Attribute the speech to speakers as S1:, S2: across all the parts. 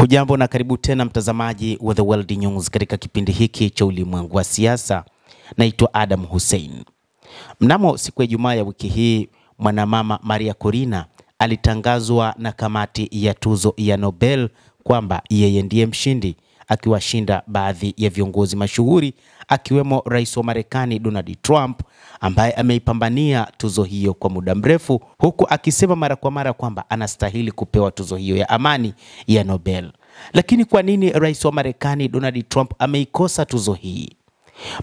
S1: Hujambo na karibu tena mtazamaji wa The World News katika kipindi hiki cha ulimwengu wa siasa. Naitwa Adam Hussein. Mnamo siku ya Ijumaa ya wiki hii, mwanamama Maria Corina alitangazwa na kamati ya tuzo ya Nobel kwamba yeye ndiye mshindi, akiwashinda baadhi ya viongozi mashuhuri akiwemo Rais wa Marekani Donald Trump ambaye ameipambania tuzo hiyo kwa muda mrefu, huku akisema mara kwa mara kwamba anastahili kupewa tuzo hiyo ya amani ya Nobel. Lakini kwa nini Rais wa Marekani Donald Trump ameikosa tuzo hii?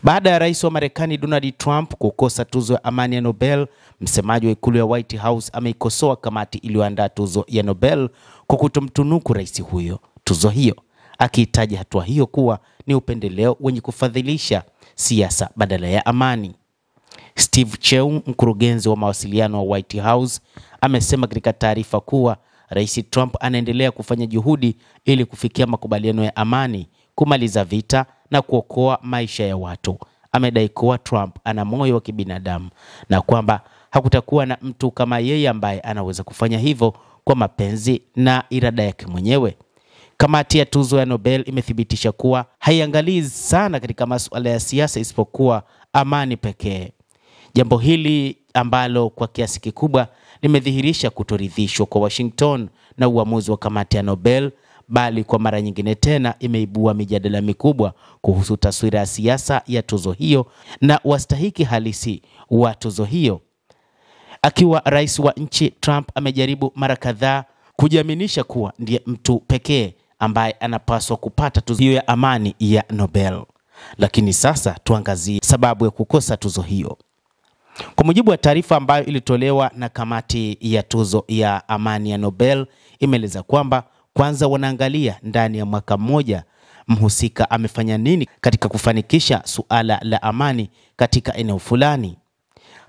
S1: Baada ya Rais wa Marekani Donald Trump kukosa tuzo ya amani ya Nobel, msemaji wa ikulu ya White House ameikosoa kamati iliyoandaa tuzo ya Nobel kwa kutomtunuku rais huyo tuzo hiyo, akihitaji hatua hiyo kuwa ni upendeleo wenye kufadhilisha siasa badala ya amani. Steve Cheung, mkurugenzi wa mawasiliano wa White House, amesema katika taarifa kuwa Rais Trump anaendelea kufanya juhudi ili kufikia makubaliano ya amani, kumaliza vita na kuokoa maisha ya watu. Amedai kuwa Trump ana moyo wa kibinadamu na kwamba hakutakuwa na mtu kama yeye ambaye anaweza kufanya hivyo kwa mapenzi na irada yake mwenyewe. Kamati ya tuzo ya Nobel imethibitisha kuwa haiangalii sana katika masuala ya siasa isipokuwa amani pekee. Jambo hili ambalo kwa kiasi kikubwa limedhihirisha kutoridhishwa kwa Washington na uamuzi wa kamati ya Nobel, bali kwa mara nyingine tena imeibua mijadala mikubwa kuhusu taswira ya siasa ya tuzo hiyo na wastahiki halisi wa tuzo hiyo. Akiwa rais wa nchi, Trump amejaribu mara kadhaa kujiaminisha kuwa ndiye mtu pekee ambaye anapaswa kupata tuzo hiyo ya amani ya Nobel. Lakini sasa tuangazie sababu ya kukosa tuzo hiyo. Kwa mujibu wa taarifa ambayo ilitolewa na kamati ya tuzo ya amani ya Nobel, imeeleza kwamba kwanza wanaangalia ndani ya mwaka mmoja mhusika amefanya nini katika kufanikisha suala la amani katika eneo fulani.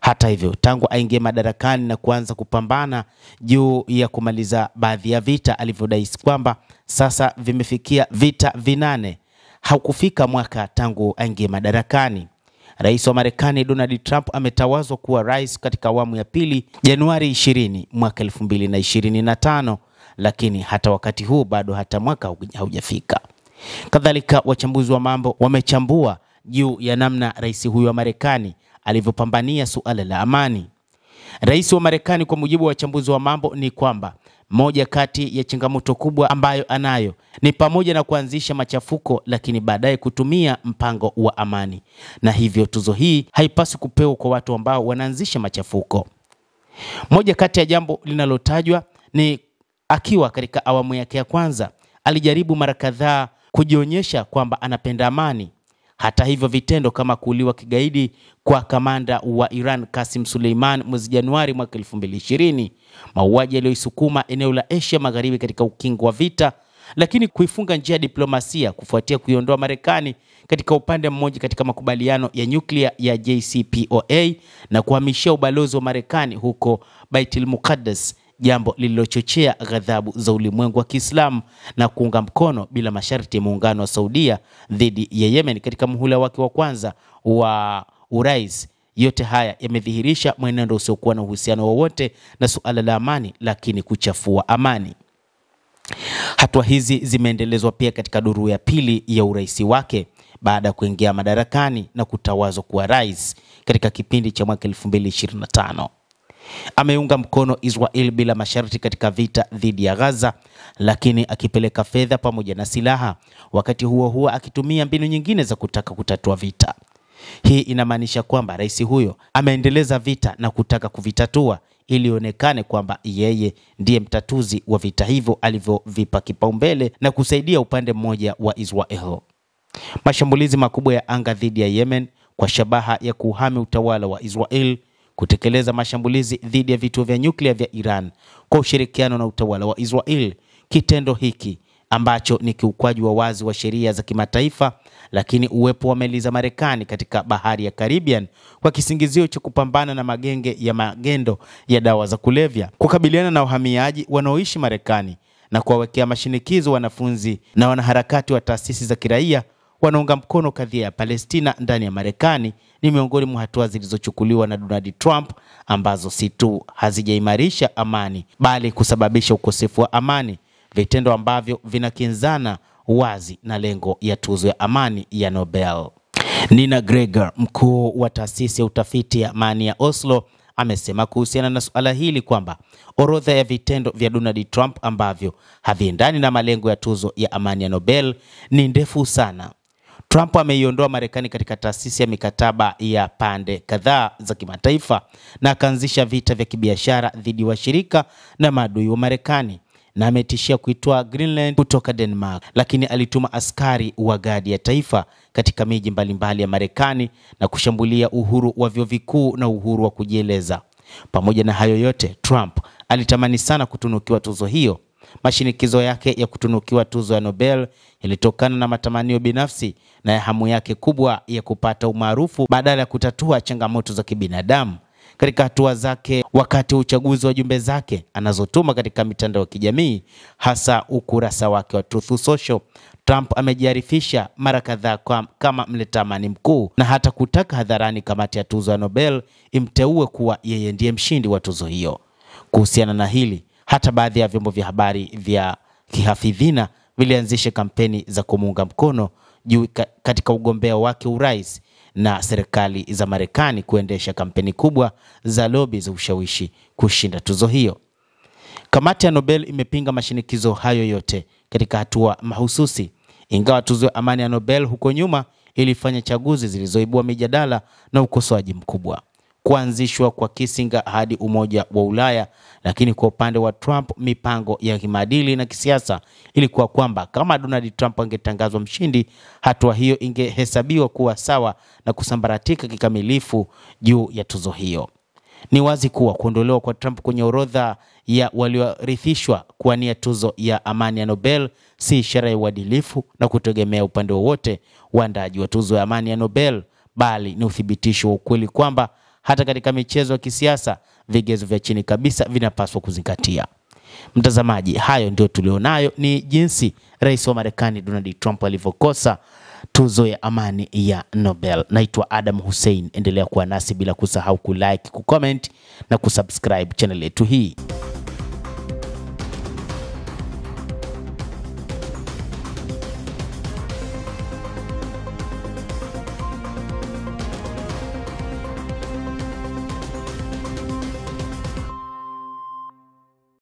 S1: Hata hivyo, tangu aingie madarakani na kuanza kupambana juu ya kumaliza baadhi ya vita alivyodai kwamba sasa vimefikia vita 8, haukufika mwaka tangu aingie madarakani. Rais wa Marekani Donald Trump ametawazwa kuwa rais katika awamu ya pili Januari 20 mwaka 2025, lakini hata wakati huu bado hata mwaka haujafika. Kadhalika, wachambuzi wa mambo wamechambua juu ya namna rais huyu wa Marekani alivyopambania suala la amani. Rais wa Marekani, kwa mujibu wa wachambuzi wa mambo, ni kwamba moja kati ya changamoto kubwa ambayo anayo ni pamoja na kuanzisha machafuko, lakini baadaye kutumia mpango wa amani. Na hivyo tuzo hii haipaswi kupewa kwa watu ambao wanaanzisha machafuko. Moja kati ya jambo linalotajwa ni akiwa katika awamu yake ya kwanza alijaribu mara kadhaa kujionyesha kwamba anapenda amani. Hata hivyo, vitendo kama kuuliwa kigaidi kwa kamanda wa Iran Qasem Soleimani mwezi Januari mwaka 2020, mauaji yaliyoisukuma eneo la Asia Magharibi katika ukingo wa vita, lakini kuifunga njia ya diplomasia kufuatia kuiondoa Marekani katika upande mmoja katika makubaliano ya nyuklia ya JCPOA na kuhamishia ubalozi wa Marekani huko Baitul Muqaddas, jambo lililochochea ghadhabu za ulimwengu wa Kiislamu na kuunga mkono bila masharti muungano wa Saudia dhidi ya Yemen katika muhula wake wa kwanza wa urais. Yote haya yamedhihirisha mwenendo usiokuwa na uhusiano wowote na suala la amani, lakini kuchafua amani. Hatua hizi zimeendelezwa pia katika duru ya pili ya urais wake baada ya kuingia madarakani na kutawazwa kuwa rais katika kipindi cha mwaka 2025. Ameunga mkono Israel bila masharti katika vita dhidi ya Gaza, lakini akipeleka fedha pamoja na silaha, wakati huo huo akitumia mbinu nyingine za kutaka kutatua vita. Hii inamaanisha kwamba rais huyo ameendeleza vita na kutaka kuvitatua ili ionekane kwamba yeye ndiye mtatuzi wa vita hivyo alivyovipa kipaumbele na kusaidia upande mmoja wa Israel. Mashambulizi makubwa ya anga dhidi ya Yemen kwa shabaha ya kuhami utawala wa Israel, kutekeleza mashambulizi dhidi ya vituo vya nyuklia vya Iran kwa ushirikiano na utawala wa Israel. Kitendo hiki ambacho ni kiukwaji wa wazi wa sheria za kimataifa, lakini uwepo wa meli za Marekani katika bahari ya Caribbean kwa kisingizio cha kupambana na magenge ya magendo ya dawa za kulevya, kukabiliana na wahamiaji wanaoishi Marekani na kuwawekea mashinikizo wanafunzi na wanaharakati wa taasisi za kiraia wanaunga mkono kadhia ya Palestina ndani ya Marekani, ni miongoni mwa hatua zilizochukuliwa na Donald Trump ambazo si tu hazijaimarisha amani bali kusababisha ukosefu wa amani. vitendo ambavyo vinakinzana wazi na lengo ya tuzo ya amani ya Nobel. Nina Greger, mkuu wa taasisi ya utafiti ya amani ya Oslo, amesema kuhusiana na suala hili kwamba orodha ya vitendo vya Donald Trump ambavyo haviendani na malengo ya tuzo ya amani ya Nobel ni ndefu sana. Trump ameiondoa Marekani katika taasisi ya mikataba ya pande kadhaa za kimataifa na akaanzisha vita vya kibiashara dhidi ya washirika na maadui wa Marekani, na ametishia kuitoa Greenland kutoka Denmark, lakini alituma askari wa gadi ya taifa katika miji mbalimbali ya Marekani na kushambulia uhuru wa vyuo vikuu na uhuru wa kujieleza. Pamoja na hayo yote, Trump alitamani sana kutunukiwa tuzo hiyo. Mashinikizo yake ya kutunukiwa tuzo ya Nobel yalitokana na matamanio binafsi na ya hamu yake kubwa ya kupata umaarufu badala ya kutatua changamoto za kibinadamu. Katika hatua zake wakati wa uchaguzi wa jumbe zake anazotuma katika mitandao ya kijamii, hasa ukurasa wake wa Truth Social, Trump amejiarifisha mara kadhaa kama mleta amani mkuu na hata kutaka hadharani kamati ya tuzo ya Nobel imteue kuwa yeye ndiye mshindi wa tuzo hiyo. Kuhusiana na hili, hata baadhi ya vyombo vya habari vya kihafidhina vilianzisha kampeni za kumuunga mkono juu katika ugombea wake urais, na serikali za Marekani kuendesha kampeni kubwa za lobby za ushawishi kushinda tuzo hiyo. Kamati ya Nobel imepinga mashinikizo hayo yote katika hatua mahususi. Ingawa tuzo ya amani ya Nobel huko nyuma ilifanya chaguzi zilizoibua mijadala na ukosoaji mkubwa, kuanzishwa kwa Kissinger hadi Umoja wa Ulaya, lakini kwa upande wa Trump mipango ya kimaadili na kisiasa ilikuwa kwamba kama Donald Trump angetangazwa mshindi, hatua hiyo ingehesabiwa kuwa sawa na kusambaratika kikamilifu juu ya tuzo hiyo. Ni wazi kuwa kuondolewa kwa Trump kwenye orodha ya waliorithishwa kuwania tuzo ya amani ya Nobel si ishara ya uadilifu na kutegemea upande wowote waandaji wa tuzo ya amani ya Nobel, bali ni uthibitisho wa ukweli kwamba hata katika michezo ya kisiasa vigezo vya chini kabisa vinapaswa kuzingatia. Mtazamaji, hayo ndio tulionayo, ni jinsi rais wa Marekani Donald Trump alivyokosa tuzo ya amani ya Nobel. Naitwa Adam Hussein, endelea kuwa nasi bila kusahau kulike, kucomment na kusubscribe channel yetu hii.